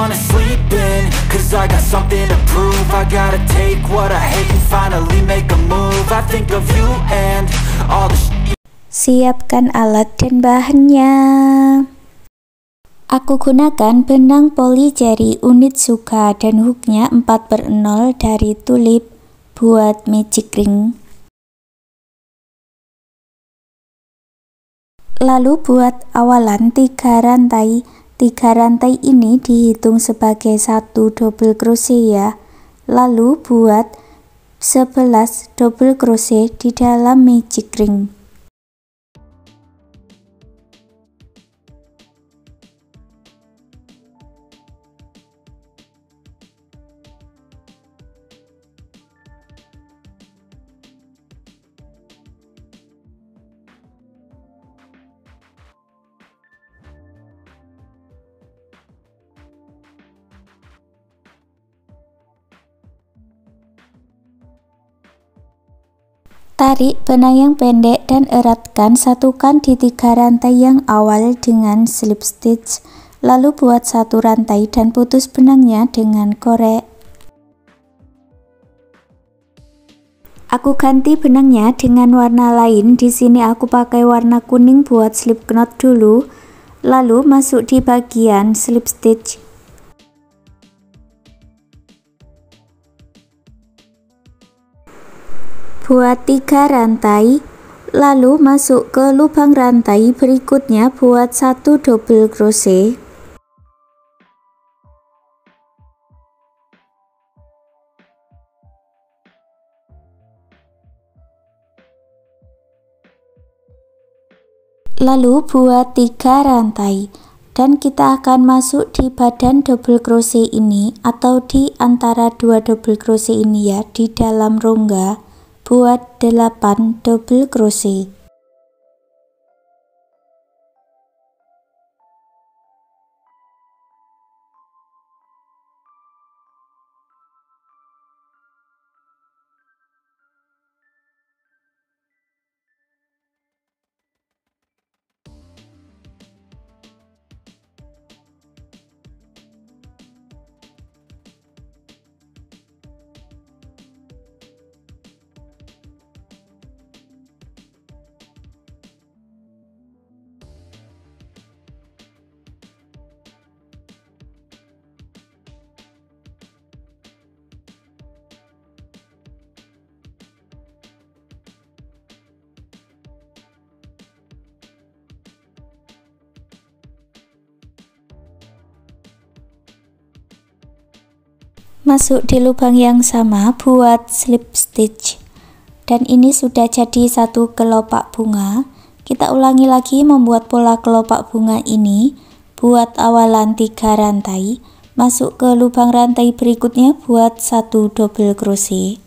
wanna sleep in, cause I got something to prove. I gotta take what I hate and finally make a move. I think of you and all the Siapkan alat dan bahannya. Aku gunakan benang poli jari Onitsuka dan hooknya 4/0 dari Tulip buat magic ring. Lalu buat awalan 3 rantai. 3 rantai ini dihitung sebagai 1 double crochet ya. Lalu buat 11 double crochet di dalam magic ring. Tarik benang yang pendek dan eratkan, satukan di 3 rantai yang awal dengan slip stitch. Lalu buat 1 rantai dan putus benangnya dengan korek. Aku ganti benangnya dengan warna lain. Di sini aku pakai warna kuning buat slip knot dulu. Lalu masuk di bagian slip stitch. Buat 3 rantai, lalu masuk ke lubang rantai berikutnya buat 1 double crochet. Lalu buat 3 rantai dan kita akan masuk di badan double crochet ini atau di antara 2 double crochet ini ya, di dalam rongga. Buat 8 double crochet. Masuk di lubang yang sama buat slip stitch. Dan ini sudah jadi 1 kelopak bunga. Kita ulangi lagi membuat pola kelopak bunga ini. Buat awalan 3 rantai, masuk ke lubang rantai berikutnya buat 1 double crochet.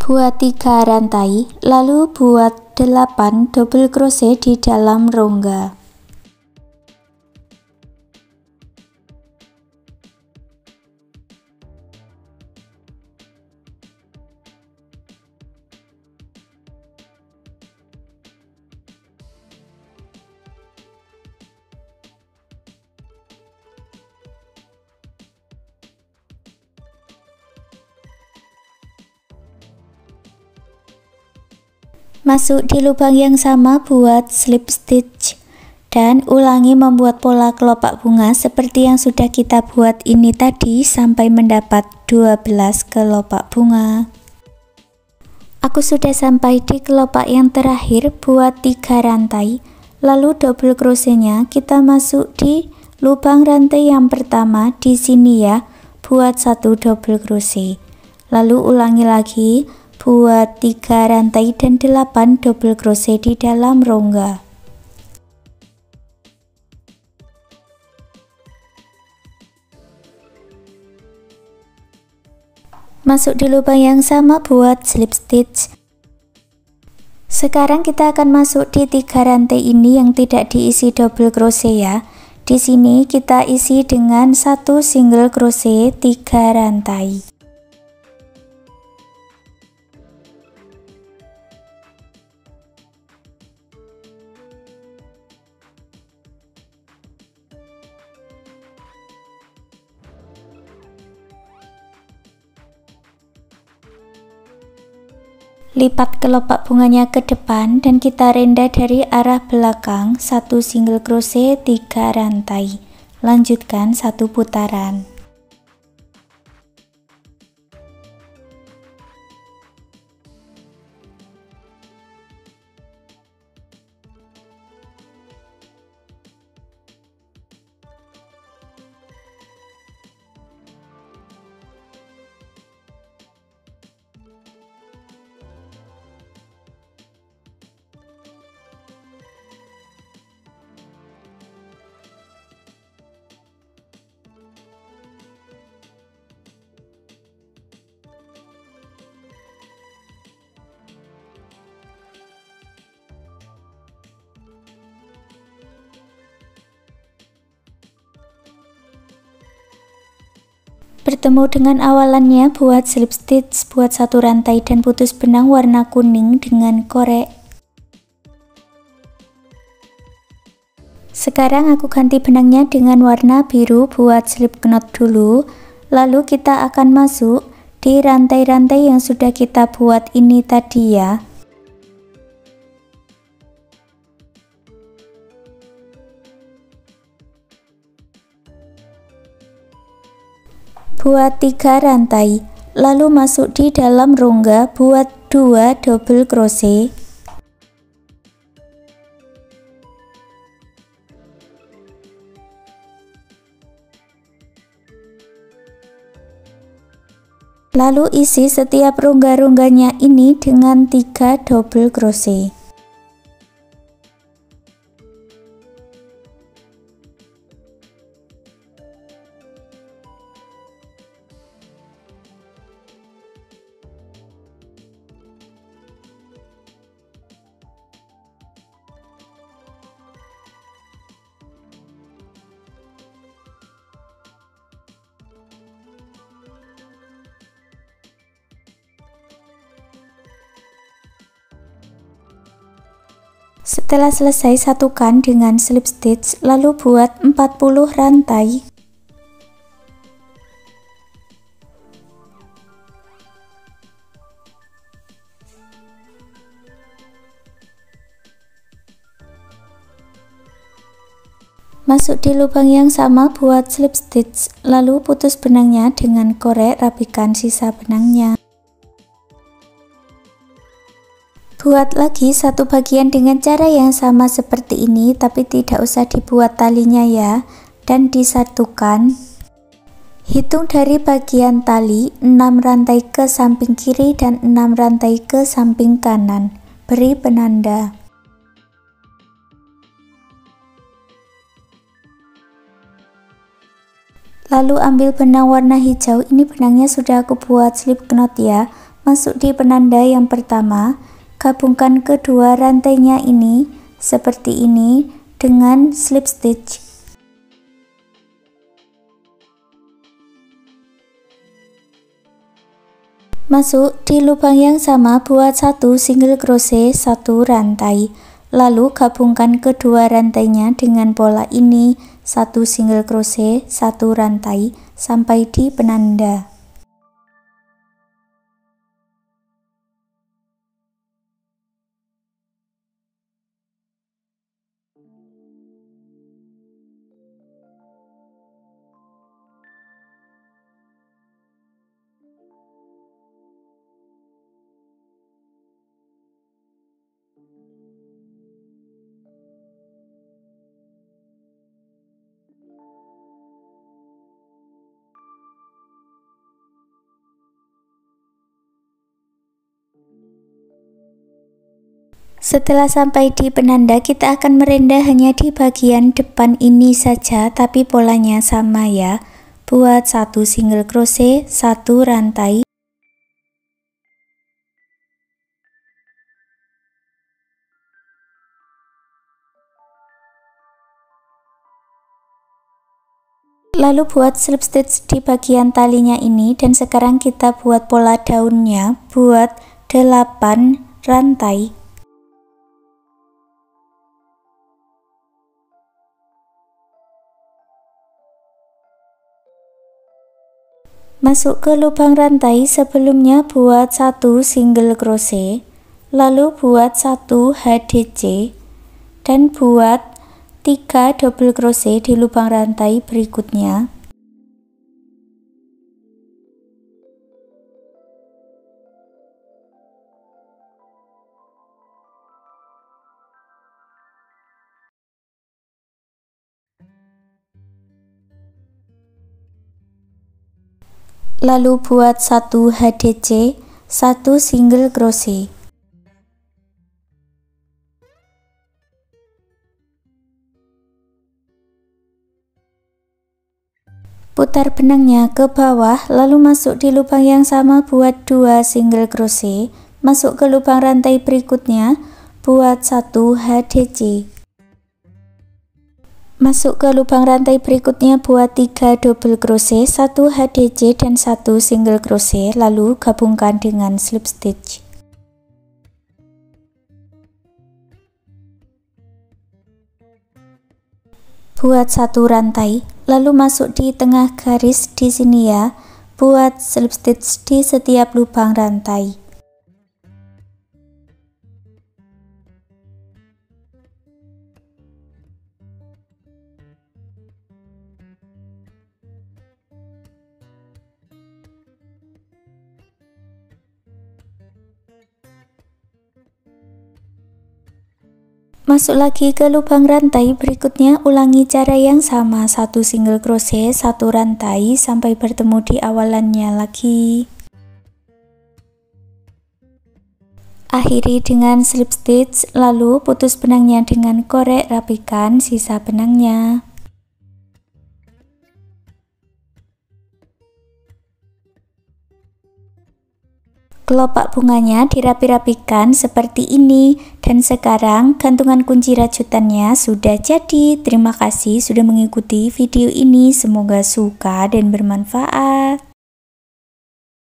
Buat 3 rantai, lalu buat 8 double crochet di dalam rongga. Masuk di lubang yang sama buat slip stitch dan ulangi membuat pola kelopak bunga seperti yang sudah kita buat ini tadi sampai mendapat 12 kelopak bunga. Aku sudah sampai di kelopak yang terakhir buat 3 rantai, lalu double crochetnya kita masuk di lubang rantai yang pertama di sini ya, buat 1 double crochet. Lalu ulangi lagi buat 3 rantai dan 8 double crochet di dalam rongga. Masuk di lubang yang sama buat slip stitch. Sekarang kita akan masuk di 3 rantai ini yang tidak diisi double crochet ya. Di sini kita isi dengan 1 single crochet 3 rantai. Lipat kelopak bunganya ke depan dan kita renda dari arah belakang 1 single crochet 3 rantai. Lanjutkan 1 putaran. Bertemu dengan awalannya, buat slip stitch, buat 1 rantai dan putus benang warna kuning dengan korek. Sekarang aku ganti benangnya dengan warna biru, buat slip knot dulu. Lalu kita akan masuk di rantai-rantai yang sudah kita buat ini tadi ya. Buat 3 rantai, lalu masuk di dalam rongga, buat 2 double crochet. Lalu isi setiap rongga-rongganya ini dengan 3 double crochet. Setelah selesai, satukan dengan slip stitch, lalu buat 40 rantai. Masuk di lubang yang sama, buat slip stitch, lalu putus benangnya dengan korek, rapikan sisa benangnya. Buat lagi satu bagian dengan cara yang sama seperti ini, tapi tidak usah dibuat talinya ya, dan disatukan. Hitung dari bagian tali 6 rantai ke samping kiri dan 6 rantai ke samping kanan. Beri penanda. Lalu ambil benang warna hijau, ini benangnya sudah aku buat slip knot ya. Masuk di penanda yang pertama. Gabungkan kedua rantainya ini seperti ini dengan slip stitch. Masuk di lubang yang sama, buat 1 single crochet 1 rantai. Lalu gabungkan kedua rantainya dengan pola ini, 1 single crochet 1 rantai sampai di penanda. Setelah sampai di penanda, kita akan merenda hanya di bagian depan ini saja, tapi polanya sama ya. Buat 1 single crochet 1 rantai. Lalu buat slip stitch di bagian talinya ini, dan sekarang kita buat pola daunnya, buat 8 rantai. Masuk ke lubang rantai sebelumnya buat 1 single crochet, lalu buat 1 HDC dan buat 3 double crochet di lubang rantai berikutnya. Lalu buat 1 HDC, 1 single crochet. Putar benangnya ke bawah, lalu masuk di lubang yang sama buat 2 single crochet, masuk ke lubang rantai berikutnya, buat 1 HDC. Masuk ke lubang rantai berikutnya buat 3 double crochet, 1 HDC dan 1 single crochet, lalu gabungkan dengan slip stitch. Buat 1 rantai, lalu masuk di tengah garis di sini ya, buat slip stitch di setiap lubang rantai. Masuk lagi ke lubang rantai berikutnya, ulangi cara yang sama, 1 single crochet, 1 rantai sampai bertemu di awalannya lagi. Akhiri dengan slip stitch, lalu putus benangnya dengan korek, rapikan sisa benangnya. Kelopak bunganya dirapi-rapikan seperti ini, dan sekarang gantungan kunci rajutannya sudah jadi. Terima kasih sudah mengikuti video ini, semoga suka dan bermanfaat.